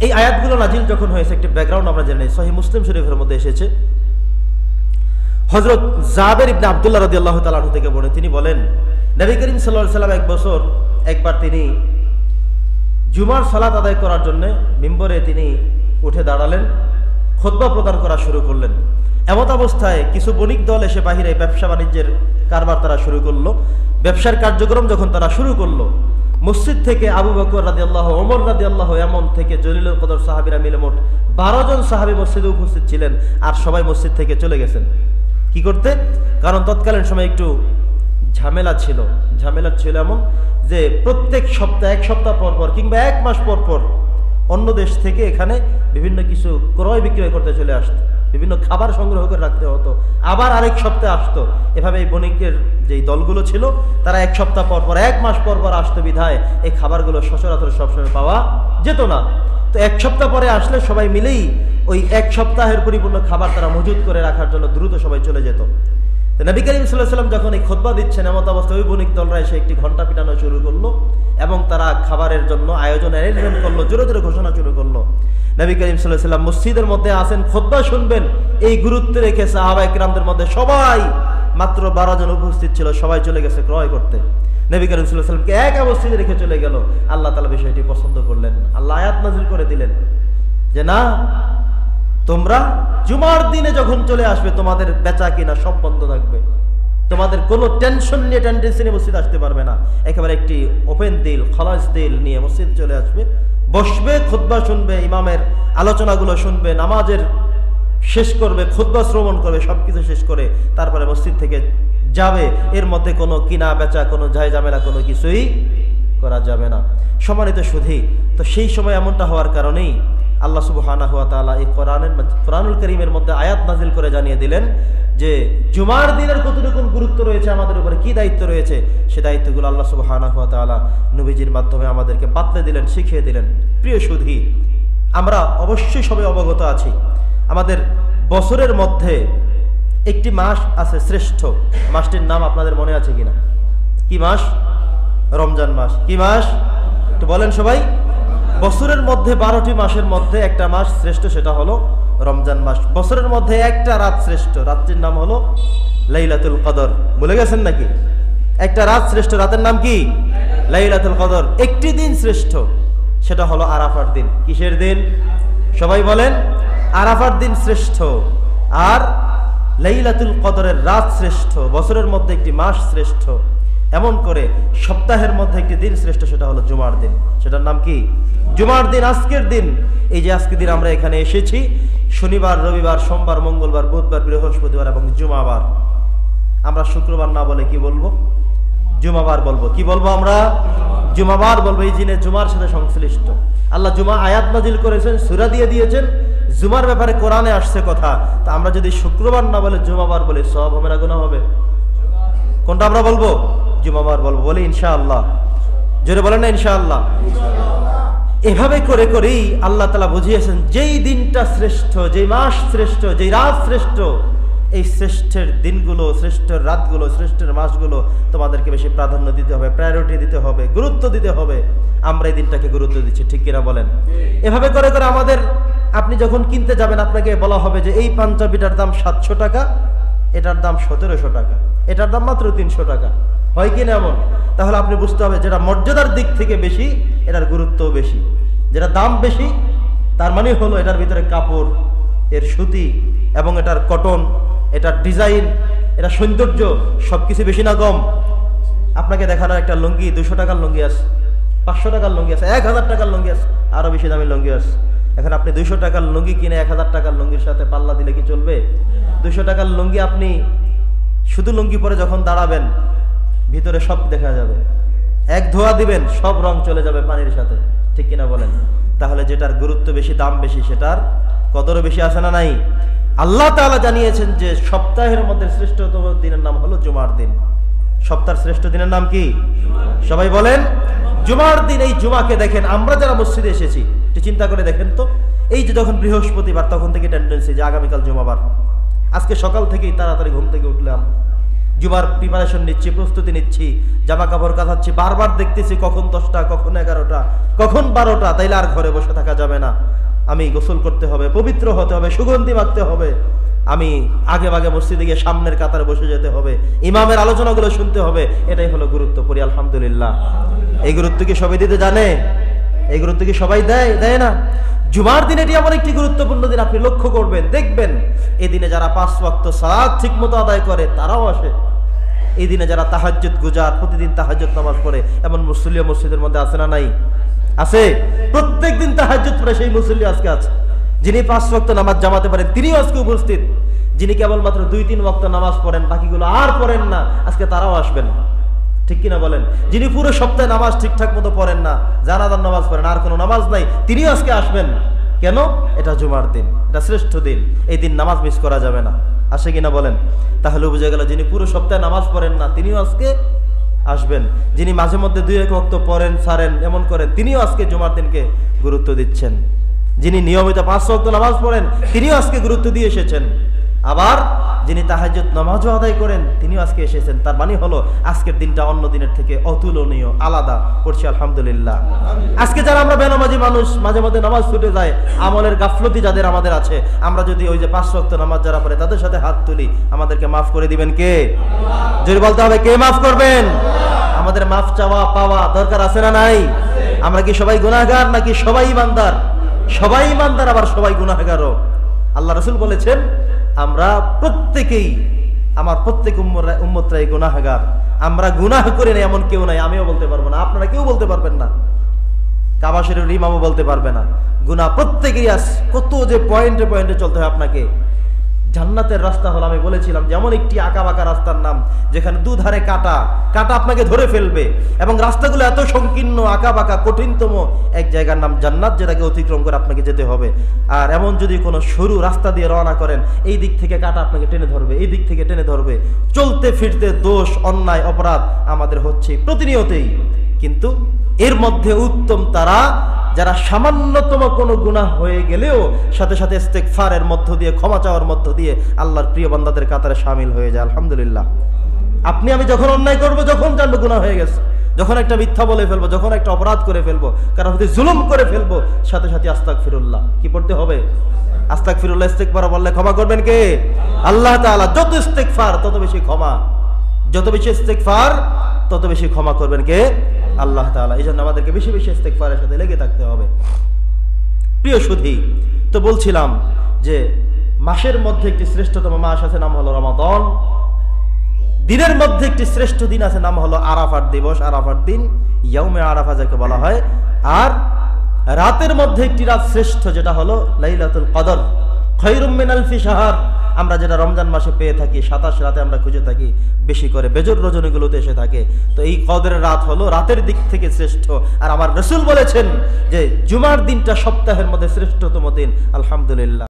এই আয়াতগুলো নাজিল যখন হয়েছে, একটি ব্যাকগ্রাউন্ড আমরা জানি। সহিহ মুসলিম শরীফের মধ্যে এসেছে, হযরত জাবের ইবনে আব্দুল্লাহ রাদিয়াল্লাহু তাআলা আনহু থেকে বলেন, তিনি বলেন নবী করিম সাল্লাল্লাহু আলাইহি ওয়াসাল্লাম এক বছর একবার তিনি জুমার সালাত আদায় করার জন্য মিম্বরে তিনি উঠে দাঁড়ালেন, খুতবা প্রদান করা শুরু করলেন। এমত অবস্থায় কিছু বণিক দল এসে বাহিরে ব্যবসা বাণিজ্যের কারবার তারা শুরু করলো। ব্যবসার কার্যক্রম যখন তারা শুরু করলো, মসজিদ থেকে আবু বকর রাদিয়াল্লাহু, ওমর রাদিয়াল্লাহু, এমন থেকে জলিলুল কদর সাহাবীরা মিলে মোট 12 জন সাহাবী মসজিদে উপস্থিত ছিলেন। আর সবাই মসজিদ থেকে চলে গেছেন কি করতে? কারণ তৎকালীন সময় একটু ঝামেলা ছিল এমন যে প্রত্যেক সপ্তাহে, এক সপ্তাহ পর পর কিংবা এক মাস পর পর অন্য দেশ থেকে এখানে বিভিন্ন কিছু ক্রয় বিক্রয় করতে চলে আসতো, বিভিন্ন খাবার সংগ্রহ করে রাখতে হতো, আবার আরেক সপ্তাহে আসতো। এভাবে এই বণিকের যেই দলগুলো ছিল তারা এক সপ্তাহ পর পর, এক মাস পর পর আসতো, বিধায় এই খাবারগুলো সচরাচর সবসময় পাওয়া যেত না। তো এক সপ্তাহ পরে আসলে সবাই মিলেই ওই এক সপ্তাহের পরিপূর্ণ খাবার তারা মজুত করে রাখার জন্য দ্রুত সবাই চলে যেত। তো নবী করিম সাল্লাল্লাহু আলাইহি ওয়াসাল্লাম যখন এই খুতবা দিচ্ছেন, এমত অবস্থায় ওই বণিক দলরা এসে একটি ঘন্টা পিটানো শুরু করলো এবং তারা খাবারের জন্য আয়োজন অ্যারেঞ্জমেন্ট করলো, জোরে জোরে ঘোষণা শুরু করলো। নবী করিম সাল্লাল্লাহু আলাইহি ওয়াসাল্লাম মসজিদের মধ্যে আসেন, খুতবা শুনবেন, এই গুরুত্ব রেখে সাহাবায়ে কিরামদের মধ্যে সবাই, মাত্র 12 জন উপস্থিত ছিল, সবাই চলে গেছে ক্রয় করতে। নবী করিম সাল্লাল্লাহু আলাইহি ওয়াসাল্লামকে এক অবস্থায় রেখে চলে গেল। আল্লাহ তাআলা বিষয়টি পছন্দ করলেন, আল্লাহ আয়াত নাযিল করে দিলেন যে না, তোমরা জুমার দিনে যখন চলে আসবে তোমাদের বেচা কিনা সব বন্ধ থাকবে, তোমাদের কোনো টেনশন নিয়ে টেন্ডেন্সি নিয়ে মসজিদ আসতে পারবে না। একেবারে একটি ওপেন দিল, খালাস দিল নিয়ে মসজিদ চলে আসবে, বসবে, খুতবা শুনবে, ইমামের আলোচনাগুলো শুনবে, নামাজের শেষ করবে, খুতবা শ্রবণ করবে, সবকিছু শেষ করে তারপরে মসজিদ থেকে যাবে। এর মধ্যে কোনো কিনা বেচা, কোনো ঝাই ঝামেলা, কোনো কিছুই করা যাবে না। সম্মানিত সুধী, তো সেই সময় এমনটা হওয়ার কারণেই আল্লাহ সুবহানাহু ওয়া তাআলা এই কোরআনুল কারীমের মধ্যে আয়াত নাজিল করে জানিয়ে দিলেন যে জুমার দিনের কতটুকু গুরুত্ব রয়েছে, আমাদের উপরে কি দায়িত্ব রয়েছে, সে দায়িত্বগুলো আল্লাহ সুবহানাহু ওয়া তাআলা নবীজির মাধ্যমে আমাদেরকে বাতলে দিলেন, শিখিয়ে দিলেন। প্রিয় সুধী, আমরা অবশ্যই সবাই অবগত আছি, আমাদের বছরের মধ্যে একটি মাস আছে শ্রেষ্ঠ। মাসটির নাম আপনাদের মনে আছে কিনা? কি মাস? রমজান মাস। কি মাস? একটু বলেন সবাই। বছরের মধ্যে 12টি মাসের মধ্যে একটা মাস শ্রেষ্ঠ, সেটা হলো রমজান মাস। বছরের মধ্যে একটা রাত শ্রেষ্ঠ, রাতটির নাম হলো লাইলাতুল কদর। ভুলে গেছেন নাকি? একটা রাত শ্রেষ্ঠ, রাতের নাম কি? লাইলাতুল কদর। একটি দিন শ্রেষ্ঠ, সেটা হলো আরাফার দিন। কিসের দিন? সবাই বলেন। আরাফার দিন শ্রেষ্ঠ, আর লাইলাতুল কদরের রাত শ্রেষ্ঠ। বছরের মধ্যে একটি মাস শ্রেষ্ঠ, এমন করে সপ্তাহের মধ্যে একটি দিন শ্রেষ্ঠ, সেটা হলো জুমার দিন। সেটার নাম কি? জুমার দিন। আজকের দিন, এই যে আজকের দিন আমরা এখানে এসেছি, শনিবার, রবিবার, সোমবার, মঙ্গলবার, বুধবার, বৃহস্পতিবার এবং জুমাবার। আমরা শুক্রবার না বলে কি বলবো? জুমাবার বলবো। কি বলবো আমরা? জুমাবার বলবো। এই দিনে জুমার সাথে সংশ্লিষ্ট। আল্লাহ জুমা আয়াত নাজিল করেছেন, সূরা দিয়ে দিয়েছেন, জুমার ব্যাপারে কোরআনে আসছে কথা। তা আমরা যদি শুক্রবার না বলে জুমাবার বলি, সওয়াব হবে না গুনাহ হবে? কোনটা আমরা বলবো? জুমাবার বলবো। বলি ইনশাআল্লাহ। জোরে বলেন না ইনশাআল্লাহ। এভাবে করে করেই আল্লাহ তাআলা বুঝিয়েছেন যেই দিনটা শ্রেষ্ঠ, যেই মাস শ্রেষ্ঠ, যেই রাত শ্রেষ্ঠ, এই শ্রেষ্ঠের দিনগুলো, শ্রেষ্ঠের রাতগুলো, শ্রেষ্ঠের মাসগুলো তোমাদেরকে বেশি প্রাধান্য দিতে হবে, প্রায়োরিটি দিতে হবে, গুরুত্ব দিতে হবে। আমরা এই দিনটাকে গুরুত্ব দিচ্ছি, ঠিক কিনা বলেন? এভাবে করে করে আমাদের, আপনি যখন কিনতে যাবেন আপনাকে বলা হবে যে এই পাঞ্জাবিটার দাম 700 টাকা, এটার দাম 1700 টাকা, এটার দাম মাত্র 300 টাকা। হয় কিনা এমন? তাহলে আপনি বুঝতে হবে যেটা মর্যাদার দিক থেকে বেশি, এটার গুরুত্বও বেশি। যেটা দাম বেশি, তার মানে হলো এটার ভিতরে কাপড়, এর সুতি এবং এটার কটন, এটার ডিজাইন, এটা সৌন্দর্য, সবকিছু বেশি না কম? আপনাকে দেখানো একটা লুঙ্গি 200 টাকার লুঙ্গি আছে, 500 টাকার লুঙ্গি আছে, 1000 টাকার লুঙ্গি আছে, আরো বেশি দামি লুঙ্গি আছে। এখন আপনি 200 টাকার লুঙ্গি কিনে 1000 টাকার লুঙ্গির সাথে পাল্লা দিলে কি চলবে? 200 টাকার লুঙ্গি আপনি শুধু লুঙ্গি পরে যখন দাঁড়াবেন, ভিতরে সব দেখা যাবে। এক ধোয়া দিবেন, সব রং চলে যাবে পানির সাথে, ঠিক কিনা বলেন? তাহলে যেটার গুরুত্ব বেশি, দাম বেশি, সেটার কদরও বেশি আছে না নাই? আল্লাহ তাআলা জানিয়েছেন যে সপ্তাহের মধ্যে শ্রেষ্ঠতম দিনের নাম হলো জুমার দিন। সপ্তাহের শ্রেষ্ঠ দিনের নাম কি? সবাই বলেন। জুমার দিন। এই জুমাকে দেখেন, আমরা যারা মসজিদে এসেছি একটু চিন্তা করে দেখেন তো, এই যে যখন বৃহস্পতিবার, তখন থেকে টেন্ডেন্সি যে আগামীকাল জুমাবার। আজকে সকাল থেকেই তাড়াতাড়ি ঘুম থেকে উঠলাম, জুমার প্রিপারেশন নিচ্ছি, প্রস্তুতি নিচ্ছি, জামা কাপড় কাচাচ্ছি, বারবার দেখতেছি কখন 10টা, কখন 11টা, কখন 12টা, তাইলে আর ঘরে বসে থাকা যাবে না। আমি গোসল করতে হবে, পবিত্র হতে হবে, সুগন্ধি মাখতে হবে, আমি আগে ভাগে মসজিদে গিয়ে সামনের কাতারে বসে যেতে হবে, ইমামের আলোচনাগুলো শুনতে হবে। এটাই হলো গুরুত্ব। পড়ি আলহামদুলিল্লাহ। এই গুরুত্ব কি সবাই দিতে জানে? এই গুরুত্ব কি সবাই দেয়? দেয় না। জুমার দিন এটি এমন একটি গুরুত্বপূর্ণ দিন, আপনি লক্ষ্য করবেন, দেখবেন এই দিনে যারা 5 ওয়াক্ত সালাত ঠিক মতো আদায় করে তারাও আসে। এই দিনে যারা তাহাজ্জুদ গুজার, প্রতিদিন তাহাজ্জুদ নামাজ পড়ে, এমন মুসল্লি মসজিদের মধ্যে আছে না নাই? আছে। প্রত্যেক দিন তাহাজ্জুদ পড়ে সেই মুসল্লি আজকে আছে। যিনি 5 ওয়াক্ত নামাজ জামাতে পারেন তিনিও আজকে উপস্থিত। যিনি কেবলমাত্র 2-3 ওয়াক্ত নামাজ পড়েন, বাকিগুলো আর পড়েন না, আজকে তারাও আসবেন। ঠিক কিনা বলেন? যিনি পুরো সপ্তাহে নামাজ ঠিকঠাক মতো পড়েন না, জানাজার নামাজ পড়েন, আর কোনো নামাজ নাই, তিনিও আজকে আসবেন। কেন? এটা জুমার দিন, এটা শ্রেষ্ঠ দিন। এই দিন নামাজ মিস করা যাবে না। আসে কিনা বলেন? তাহলে বুঝে গেল যিনি পুরো সপ্তাহে নামাজ পড়েন না তিনিও আজকে আসবেন। যিনি মাঝে মধ্যে 2-1 ওয়াক্ত পড়েন, ছাড়েন, এমন করেন, তিনিও আজকে জুমার দিনকে গুরুত্ব দিচ্ছেন। যিনি নিয়মিত 5 ওয়াক্ত নামাজ পড়েন তিনিও আজকে গুরুত্ব দিয়ে এসেছেন। আবার যিনি তাহাজ্জুদ নামাজও আদায় করেন তিনিও আজকে এসেছেন। তার মানে হলো আজকের দিনটা অন্য দিনের থেকে অতুলনীয়, আলাদা। পড়ছি আলহামদুলিল্লাহ। আজকে যারা আমরা বেনামাজি মানুষ, মাঝে মধ্যে নামাজ ছুটে যায়, আমলের গাফলতি যাদের আমাদের আছে, আমরা যদি ওই যে 5 ওয়াক্ত নামাজ যারা পড়ে তাদের সাথে হাত তুলি, আমাদেরকে মাফ করে দিবেন কে? জোরে বলতে হবে, কে মাফ করবেন? আমাদের মাফ চাওয়া পাওয়া দরকার আছে না নাই? আমরা কি সবাই গুনাহগার নাকি সবাই ইমানদার? সবাই ইমানদার, আবার সবাই গুনাহগারও। আল্লাহ রাসূল বলেছেন আমরা প্রত্যেকেই, আমার প্রত্যেক উম্মতরাই গুনাহগার। আমরা গুনাহ করি না এমন কেউ নাই। আমিও বলতে পারবো না, আপনারা কেউ বলতে পারবেন না, কাবা শরীফের ইমামও বলতে পারবে না। গুনাহ প্রত্যেকেরই আছে। কত যে পয়েন্টে পয়েন্টে চলতে হয় আপনাকে। জান্নাতের রাস্তা হলো, আমি বলেছিলাম, যেমন একটি আঁকা বাঁকা রাস্তার নাম, যেখানে দুধারে কাটা, কাটা আপনাকে ধরে ফেলবে, এবং রাস্তাগুলো এত সংকীর্ণ, আঁকা বাঁকা, কঠিনতম এক জায়গার নাম জান্নাত, যেটাকে অতিক্রম করে আপনাকে যেতে হবে। আর এমন যদি কোনো সরু রাস্তা দিয়ে রওনা করেন, এই দিক থেকে কাটা আপনাকে টেনে ধরবে, এই দিক থেকে টেনে ধরবে। চলতে ফিরতে দোষ, অন্যায়, অপরাধ আমাদের হচ্ছে প্রতিনিয়তই। কিন্তু এর মধ্যে উত্তম তারা যারা সামান্যতম কোনো গুনাহ হয়ে গেলেও সাথে সাথে ইস্তেগফারের মধ্য দিয়ে, ক্ষমা চাওয়ার মধ্য দিয়ে আল্লাহর প্রিয় বান্দাদের কাতারে শামিল হয়ে যায়। আলহামদুলিল্লাহ। আপনি আমি যখন অন্যায় করবো, যখন জানবো গুনাহ হয়ে গেছে, যখন একটা মিথ্যা বলে ফেলবো, যখন একটা অপরাধ করে ফেলবো, কারণ যদি জুলুম করে ফেলবো, সাথে সাথে আস্তাগফিরুল্লাহ কি পড়তে হবে? আস্তাগফিরুল্লাহ। ইস্তেগফার বললে ক্ষমা করবেন কে? আল্লাহ তাআলা। যত ইস্তেগফার তত বেশি ক্ষমা, যত বেশি ইস্তেগফার তত বেশি ক্ষমা করবেন কে? আল্লাহ তাআলা। এই জন্য আমাদেরকে বেশি বেশি ইস্তেগফারের সাথে লেগে থাকতে হবে। প্রিয় সুধী, তো বলছিলাম যে মাসের মধ্যে একটি শ্রেষ্ঠতম মাস আছে, নাম হলো রমাদান। দিনের মধ্যে একটি শ্রেষ্ঠ দিন আছে, নাম হলো আরাফার দিবস, আরাফার দিন, ইয়াউমে আরাফা যাকে বলা হয়। আর রাতের মধ্যে একটি রাত শ্রেষ্ঠ, যেটা হলো লাইলাতুল কদর, খায়রুম মিন আলফি শাহর। আমরা যেটা রমজান মাসে পেয়ে থাকি, 27 রাতে আমরা খুঁজে থাকি, বেশি করে বেজর রজনীগুলোতে এসে থাকে। তো এই কদরের রাত হলো রাতের দিক থেকে শ্রেষ্ঠ। আর আমার রাসূল বলেছেন যে জুমার দিনটা সপ্তাহের মধ্যে শ্রেষ্ঠতম দিন। আলহামদুলিল্লাহ।